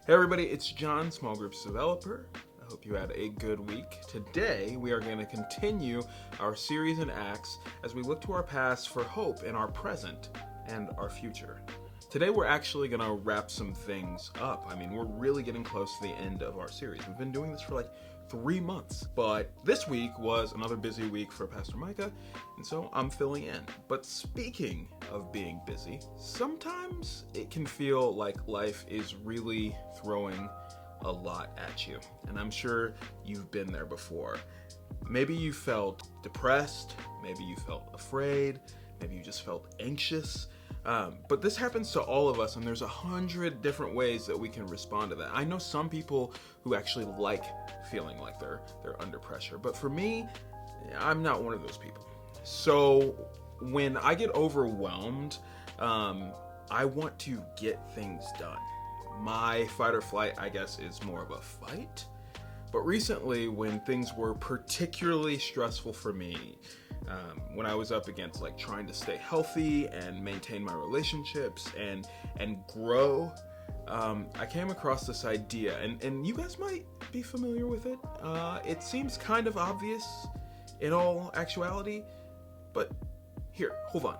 Hey everybody, it's John, Small Groups Developer. I hope you had a good week. Today we are going to continue our series in Acts as we look to our past for hope in our present and our future. Today we're actually going to wrap some things up. We're really getting close to the end of our series. We've been doing this for 3 months, but this week was another busy week for Pastor Micah, and so I'm filling in. But speaking of being busy, sometimes it can feel like life is really throwing a lot at you, and I'm sure you've been there before. Maybe you felt depressed, maybe you felt afraid, maybe you just felt anxious. But this happens to all of us, and there's 100 different ways that we can respond to that. I know some people who actually like feeling like they're under pressure, but for me, I'm not one of those people. So when I get overwhelmed, I want to get things done. My fight or flight, I guess, is more of a fight. But recently, when things were particularly stressful for me, when I was up against trying to stay healthy and maintain my relationships and grow, I came across this idea, and you guys might be familiar with it. It seems kind of obvious in all actuality, but here, hold on.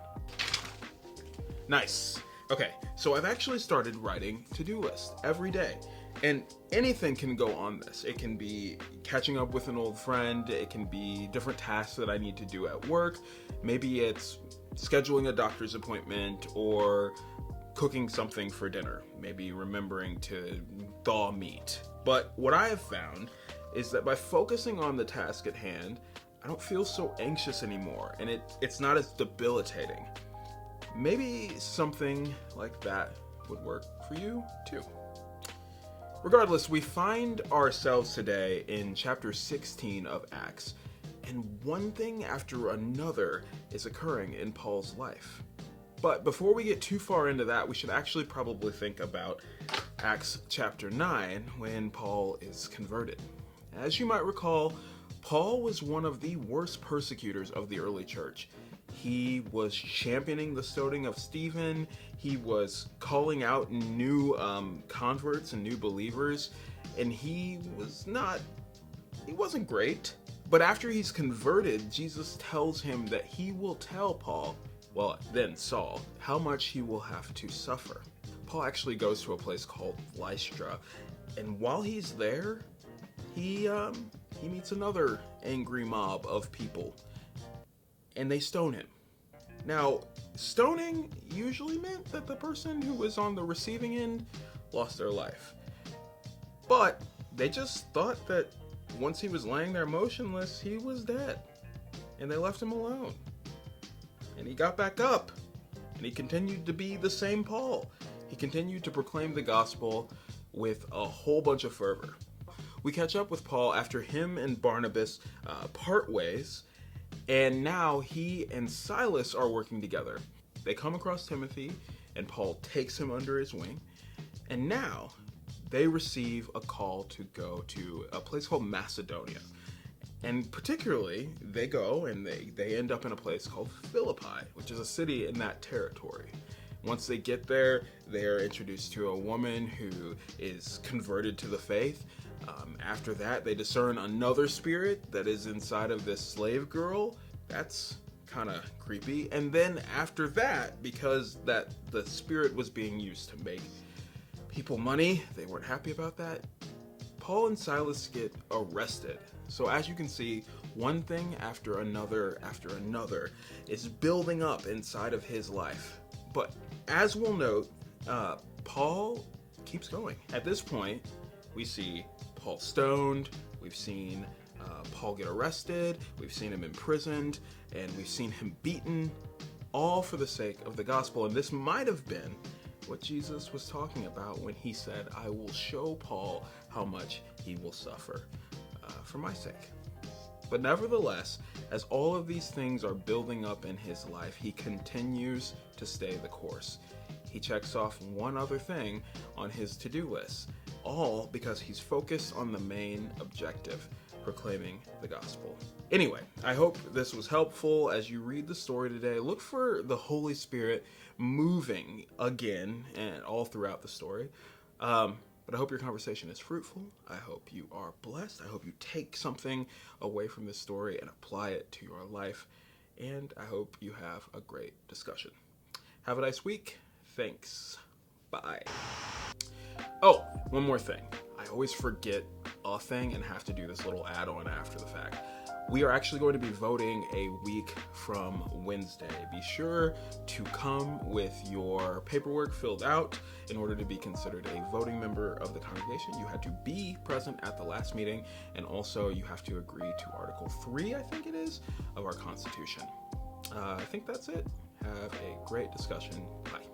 Nice. Okay, so I've actually started writing to-do lists every day. And anything can go on this. It can be catching up with an old friend. It can be different tasks that I need to do at work. Maybe it's scheduling a doctor's appointment or cooking something for dinner. Maybe remembering to thaw meat. But what I have found is that by focusing on the task at hand, I don't feel so anxious anymore, and it's not as debilitating. Maybe something like that would work for you too. Regardless, we find ourselves today in chapter 16 of Acts, and one thing after another is occurring in Paul's life. But before we get too far into that, we should actually probably think about Acts chapter 9, when Paul is converted. As you might recall, Paul was one of the worst persecutors of the early church. He was championing the stoning of Stephen. He was calling out new converts and new believers, and he wasn't great. But after he's converted, Jesus tells him that he will tell Paul, then Saul, how much he will have to suffer. Paul actually goes to a place called Lystra, and while he's there, he meets another angry mob of people, and they stone him. Now, stoning usually meant that the person who was on the receiving end lost their life. But they just thought that once he was laying there motionless, he was dead. And they left him alone. And he got back up. And he continued to be the same Paul. He continued to proclaim the gospel with a whole bunch of fervor. We catch up with Paul after him and Barnabas part ways. And now he and Silas are working together. They come across Timothy, and Paul takes him under his wing. And now they receive a call to go to a place called Macedonia. And particularly, they go and they end up in a place called Philippi, which is a city in that territory. Once they get there, they are introduced to a woman who is converted to the faith. After that, they discern another spirit that is inside of this slave girl. That's kind of creepy. And then after that, because the spirit was being used to make people money, they weren't happy about that, Paul and Silas get arrested. So as you can see, one thing after another is building up inside of his life. But as we'll note, Paul keeps going. At this point, we see Paul stoned, we've seen Paul get arrested, we've seen him imprisoned, and we've seen him beaten, all for the sake of the gospel. And this might have been what Jesus was talking about when he said, I will show Paul how much he will suffer for my sake. But nevertheless, as all of these things are building up in his life, he continues to stay the course. He checks off one other thing on his to-do list, all because he's focused on the main objective, proclaiming the gospel. Anyway, I hope this was helpful. As you read the story today, look for the Holy Spirit moving again and all throughout the story. But But I hope your conversation is fruitful. I hope you are blessed. I hope you take something away from this story and apply it to your life. And I hope you have a great discussion. Have a nice week. Thanks. Bye. Oh, one more thing. I always forget a thing and have to do this little add-on after the fact. We are actually going to be voting a week from Wednesday. Be sure to come with your paperwork filled out in order to be considered a voting member of the congregation. You had to be present at the last meeting, and also you have to agree to Article 3, I think it is, of our Constitution. I think that's it. Have a great discussion. Bye.